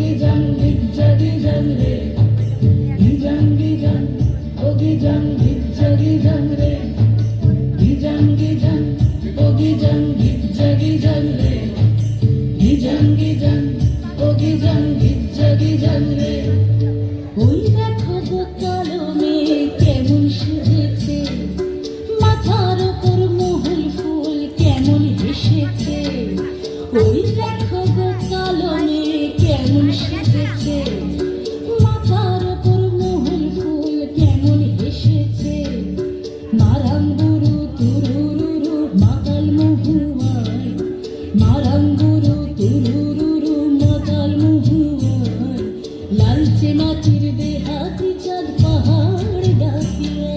গিজান গিজ্জা গিজান রে গিজান গিজান ও গিজান গিজ্জা গিজান রে গিজান গিজান ও গিজান গিজ্জা গিজান রে গিজান গিজান ও গিজান গিজ্জা গিজান রে। ওই দেখো গো কালো মেয়ে কেমন সেজেছে, মাথার ওপর মহুল ফুল কেমন হেসেছে। ওই দেখো গো কালো মেয়ে কেমন সেজেছে, মাথার ওপর মহুল ফুল কেমন হেসেছে। মারাঙ্গুরু তুরুরুরু মাতাল মহুয়ায়, মারাঙ্গুরু তুরুরুরু মাতাল মহুয়ায়। লালচে মাটির দেহাতি চাঁদ পাহাড় ডাকিয়া।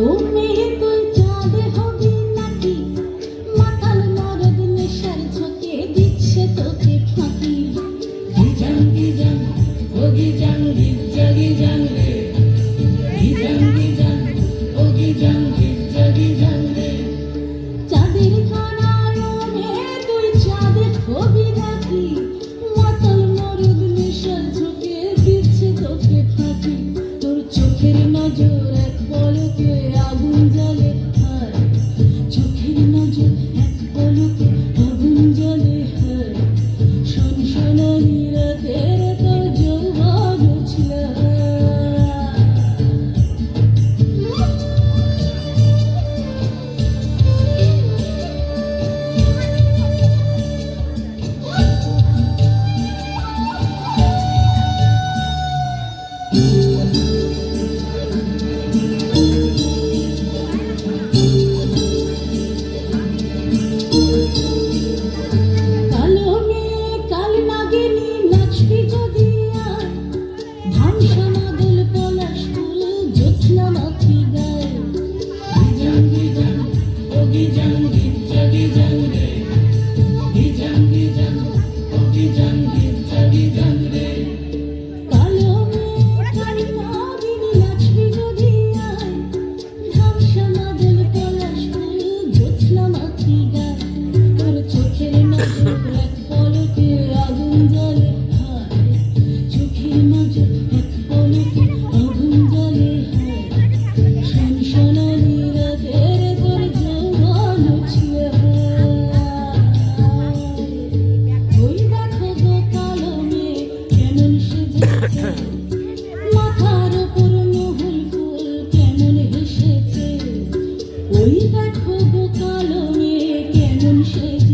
ও মেয়ে তুই চাঁদ হবি নাকি, মাতাল মরদ নেশার ঝোঁকে দিচ্ছে তোকে ফাঁকি। গিজান গিজান ও গিজান গিজ্জা গিজান রে গিজান গিজান ও গিজান গিজ্জা গিজান রে। চাঁদের খানায় ও মেয়ে তুই চাঁদ হবি নাকি, মাতাল মরদ নেশার ঝোঁকে দিচ্ছে তোকে ফাঁকি। তোর চোখের নজর এক পলকে আগুন জ্বলে হায়, চোখের নজর এক পলকে আগুন জ্বলে হায়। সনসনানি রাতের তোর যৌবন উছলা। কালো মেয়ে কাল নাগিনী নাচবি যদি আয়, ধামসা মাদল পলাশ ফুল জ্যোৎস্না মাখি গায়। গিজান গিজান ও গিজান গিজ্জা গিজান রে গিজান গিজান ও গিজান গিজ্জা গিজান রে। কালো মেয়ে কাল নাগিনী নাচবি যদি আয়, ধামসা মাদল পলাশ ফুল জ্যোৎস্না মাখি গায়। তোর চোখের নজর এক পলকে আগুন জ্বলে হায়, চোখের নজর এক পলকে আগুন জ্বলে হায়। সনসনানি রাতের তোর যৌবন উছলে হায়। ওই দেখো গো কালো মেয়ে কেমন সেজেছে, মাথার ওপর মহুল ফুল কেমন হেসেছে। ওই দেখো গো কালো মেয়ে কেমন সেজেছে।